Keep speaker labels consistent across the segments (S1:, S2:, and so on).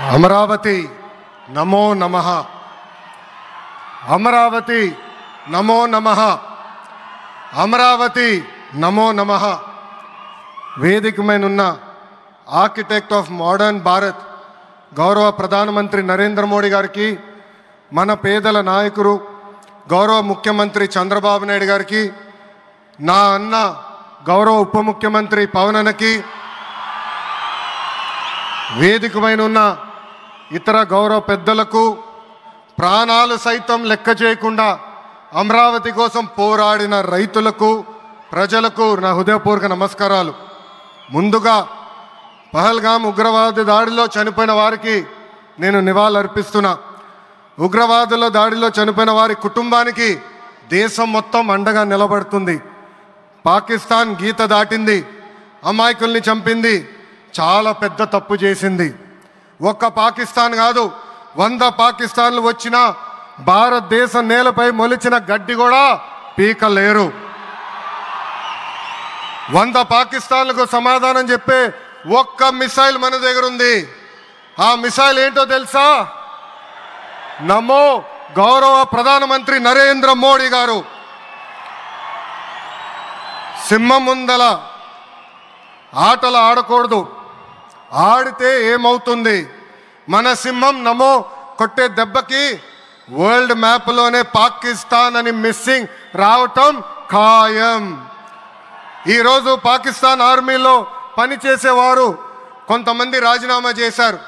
S1: అమరావతి నమో నమః. అమరావతి నమో నమః. అమరావతి నమో నమః. వేదిక మీద ఉన్న ఆర్కిటెక్ట్ ఆఫ్ మోడర్న్ భారత్ గౌరవ ప్రధానమంత్రి నరేంద్ర మోడీ గారికి, మన పేదల నాయకుడు గౌరవ ముఖ్యమంత్రి చంద్రబాబు నాయుడు గారికి, నా అన్న గౌరవ ఉప ముఖ్యమంత్రి పవన్ అన్నకి, వేదిక పైన ఉన్న ఇతర గౌరవ పెద్దలకు, ప్రాణాలు సైతం లెక్క చేయకుండా అమరావతి కోసం పోరాడిన రైతులకు, ప్రజలకు నా హృదయపూర్వక నమస్కారాలు. ముందుగా పహల్గామ్ ఉగ్రవాద దాడిలో చనిపోయిన వారికి నేను నివాళులర్పిస్తున్నా. ఉగ్రవాదుల దాడిలో చనిపోయిన వారి కుటుంబానికి దేశం మొత్తం అండగా నిలబడుతుంది. పాకిస్తాన్ గీత దాటింది, అమాయకుల్ని చంపింది, చాలా పెద్ద తప్పు చేసింది. ఒక్క పాకిస్తాన్ కాదు, 100 పాకిస్తాన్లు వచ్చినా భారతదేశ నేలపై మొలిచిన గడ్డి కూడా పీకలేరు. 100 పాకిస్తాన్లకు సమాధానం చెప్పే ఒక్క మిసైల్ మన దగ్గర ఉంది. ఆ మిసైల్ ఏంటో తెలుసా? నమో గౌరవ ప్రధానమంత్రి నరేంద్ర మోడీ గారు. సింహం ముందల ఆటలు ఆడకూడదు, ఆడితే ఏమవుతుంది? మన సింహం నమో కొట్టే దెబ్బకి వరల్డ్ మ్యాప్లోనే పాకిస్తాన్ అని మిస్సింగ్ రావటం ఖాయం. ఈరోజు పాకిస్తాన్ ఆర్మీలో పనిచేసేవారు కొంతమంది రాజీనామా చేశారు,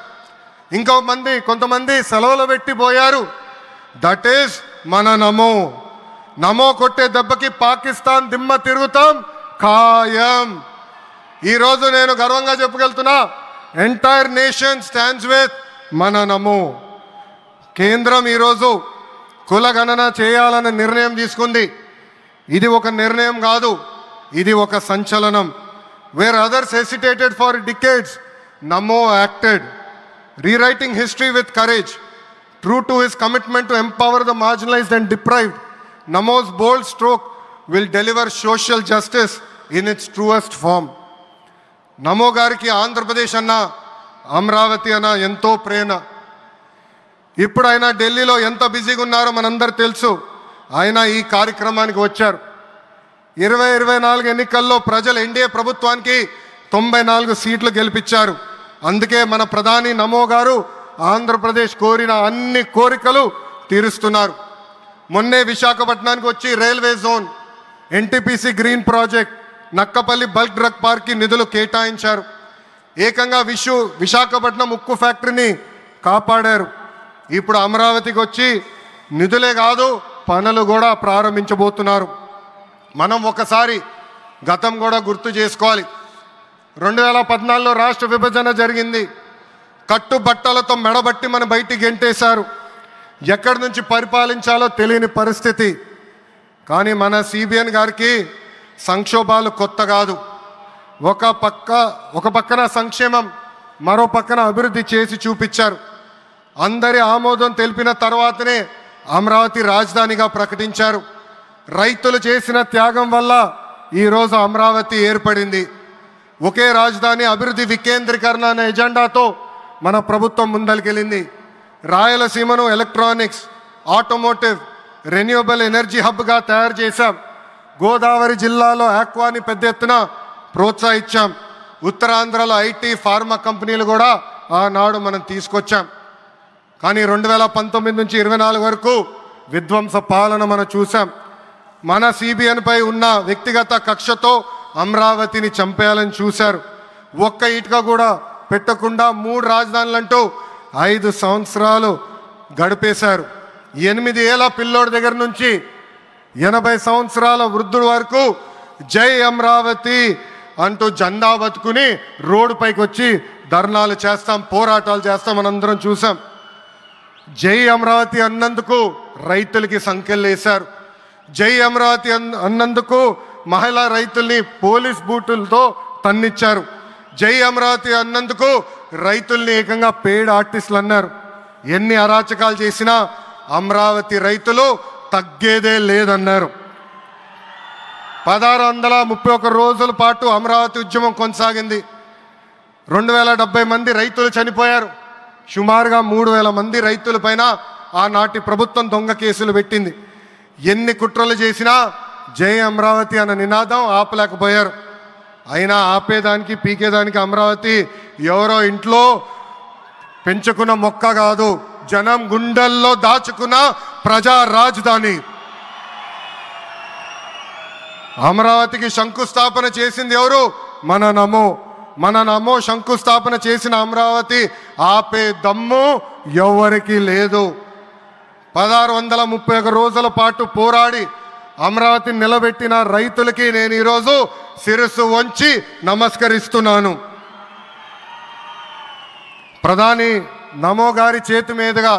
S1: కొంతమంది సెలవులు పెట్టిపోయారు. దట్ ఈస్ మన నమో. నమో కొట్టే దెబ్బకి పాకిస్తాన్ దిమ్మ తిరుగుతాం ఖాయం. ఈరోజు నేను గర్వంగా చెప్పగలుగుతున్నా, ఎంటైర్ నేషన్ స్టాండ్స్ విత్ మన నమో. కేంద్రం ఈరోజు కులగణన చేయాలన్న నిర్ణయం తీసుకుంది. ఇది ఒక నిర్ణయం కాదు, ఇది ఒక సంచలనం. Wear others hesitated for decades, Namo acted, rewriting history with courage. True to his commitment to empower the marginalized and deprived, Namo's bold stroke will deliver social justice in its truest form. నమో గారికి ఆంధ్రప్రదేశ్ అన్న, అమరావతి అన్న ఎంతో ప్రేమ. ఇప్పుడు ఆయన ఢిల్లీలో ఎంత బిజీగా ఉన్నారో మనందరూ తెలుసు. ఆయన ఈ కార్యక్రమానికి వచ్చారు. 2024 ఎన్నికల్లో ప్రజలు ఎన్డీఏ ప్రభుత్వానికి 94 సీట్లు గెలిపించారు. అందుకే మన ప్రధాని నమో గారు ఆంధ్రప్రదేశ్ కోరిన అన్ని కోరికలు తీరుస్తున్నారు. మొన్నే విశాఖపట్నానికి వచ్చి railway zone, NTPC green project, Nakkapalli bulk drug పార్క్కి నిధులు కేటాయించారు. ఏకంగా విశాఖపట్నం ఉక్కు ఫ్యాక్టరీని కాపాడారు. ఇప్పుడు అమరావతికి వచ్చి నిధులే కాదు పనులు కూడా ప్రారంభించబోతున్నారు. మనం ఒకసారి గతం కూడా గుర్తు చేసుకోవాలి. 2014లో రాష్ట్ర విభజన జరిగింది. కట్టుబట్టలతో మెడబట్టి మన బయటికి గెంటేశారు. ఎక్కడి నుంచి పరిపాలించాలో తెలియని పరిస్థితి. కానీ మన సిబిఎన్ గారికి సంక్షోభాలు కొత్త కాదు. ఒక పక్కన సంక్షేమం, మరో పక్కన అభివృద్ధి చేసి చూపించారు. అందరి ఆమోదం తెలిపిన తర్వాతనే అమరావతి రాజధానిగా ప్రకటించారు. రైతులు చేసిన త్యాగం వల్ల ఈరోజు అమరావతి ఏర్పడింది. ఒకే రాజధాని, అభివృద్ధి వికేంద్రీకరణ అనే ఎజెండాతో మన ప్రభుత్వం ముందరికెళ్ళింది. రాయలసీమను ఎలక్ట్రానిక్స్, ఆటోమోటివ్, రెన్యూవబుల్ ఎనర్జీ హబ్గా తయారు చేశాం. గోదావరి జిల్లాలో ఆక్వాని పెద్ద ఎత్తున ప్రోత్సహించాం. ఉత్తరాంధ్రలో ఐటీ, ఫార్మా కంపెనీలు కూడా ఆనాడు మనం తీసుకొచ్చాం. కానీ 2019 నుంచి 24 వరకు విధ్వంస పాలన మనం చూసాం. మన సిబిఎన్పై ఉన్న వ్యక్తిగత కక్షతో అమరావతిని చంపేయాలని చూశారు. ఒక్క ఇటుక కూడా పెట్టకుండా 3 రాజధానులంటూ 5 సంవత్సరాలు గడిపేశారు. 8 ఏళ్ల పిల్లోడి దగ్గర నుంచి 80 సంవత్సరాల వృద్ధుల వరకు జై అమరావతి అంటూ జెండా బతుకుని రోడ్డు పైకి వచ్చి ధర్నాలు చేస్తాం, పోరాటాలు చేస్తాం, మనందరం చూసాం. జై అమరావతి అన్నందుకు రైతులకి సంఖ్యలు వేశారు. జై అమరావతి అన్నందుకు మహిళా రైతుల్ని పోలీస్ బూటులతో తన్నిచ్చారు. జై అమరావతి అన్నందుకు రైతుల్ని ఏకంగా పేడ్ ఆర్టిస్టులు అన్నారు. ఎన్ని అరాచకాలు చేసినా అమరావతి రైతులు తగ్గేదే లేదన్నారు. 1631 రోజుల పాటు అమరావతి ఉద్యమం కొనసాగింది. 2070 మంది రైతులు చనిపోయారు. సుమారుగా 3,000 మంది రైతులపైన ఆనాటి ప్రభుత్వం దొంగ కేసులు పెట్టింది. ఎన్ని కుట్రలు చేసినా జై అమరావతి అన్న నినాదం ఆపలేకపోయారు. అయినా ఆపేదానికి పీకేదానికి అమరావతి ఎవరో ఇంట్లో పెంచుకున్న మొక్క కాదు, జనం గుండెల్లో దాచుకున్న ప్రజా రాజధాని. అమరావతికి శంకుస్థాపన చేసింది ఎవరు? మన నమో శంకుస్థాపన చేసిన అమరావతి ఆపే దమ్ము ఎవరికి లేదు. 1631 రోజుల పాటు పోరాడి అమరావతిని నిలబెట్టిన రైతులకి నేను ఈరోజు శిరస్సు వంచి నమస్కరిస్తున్నాను. ప్రధాని నమో గారి చేతి మీదుగా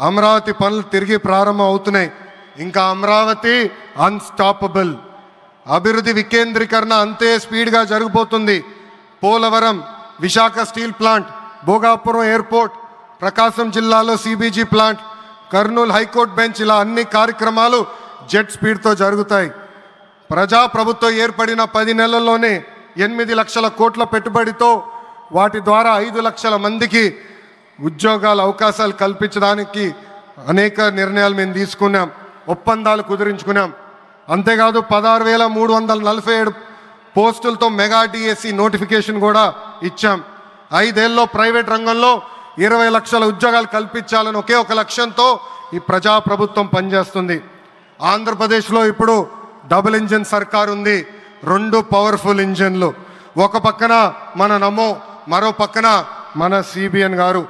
S1: అమరావతి పనులు తిరిగి ప్రారంభం అవుతున్నాయి. ఇంకా అమరావతి అన్స్టాపబుల్. అభివృద్ధి వికేంద్రీకరణ అంతే స్పీడ్గా జరిగిపోతుంది. Polavaram, Visakha steel plant, Bhogapuram airport, Prakasam జిల్లాలో CBG plant, Kurnool high court bench, ఇలా అన్ని కార్యక్రమాలు జెట్ స్పీడ్తో జరుగుతాయి. ప్రజాప్రభుత్వం ఏర్పడిన 10 నెలల్లోనే 8 లక్షల కోట్ల పెట్టుబడితో వాటి ద్వారా 5 లక్షల మందికి ఉద్యోగాల అవకాశాలు కల్పించడానికి అనేక నిర్ణయాలు మేము తీసుకున్నాం, ఒప్పందాలు కుదిరించుకున్నాం. అంతేకాదు 16,347 పోస్టులతో మెగా DSC నోటిఫికేషన్ కూడా ఇచ్చాం. 5 ఏళ్ళలో ప్రైవేట్ రంగంలో 20 లక్షల ఉద్యోగాలు కల్పించాలని ఒకే ఒక లక్ష్యంతో ఈ ప్రజాప్రభుత్వం పనిచేస్తుంది. ఆంధ్రప్రదేశ్లో ఇప్పుడు డబుల్ ఇంజిన్ సర్కార్ ఉంది. 2 పవర్ఫుల్ ఇంజిన్లు. ఒక పక్కన మన నమో, మరో పక్కన మన CBN గారు.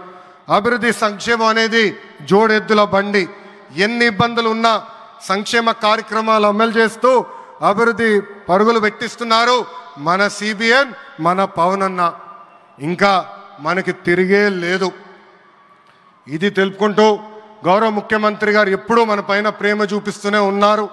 S1: అభివృద్ధి సంక్షేమం అనేది జోడెద్దుల బండి. ఎన్ని ఇబ్బందులు ఉన్నా సంక్షేమ కార్యక్రమాలు అమలు చేస్తూ అభివృద్ధి పరుగులు పెట్టిస్తున్నారు మన CBN, మన పవన్ అన్న. ఇంకా మనకి తిరిగే లేదు. ఇది తెలుపుకుంటూ గౌరవ ముఖ్యమంత్రి గారు ఎప్పుడూ మన పైన ప్రేమ చూపిస్తూనే ఉన్నారు.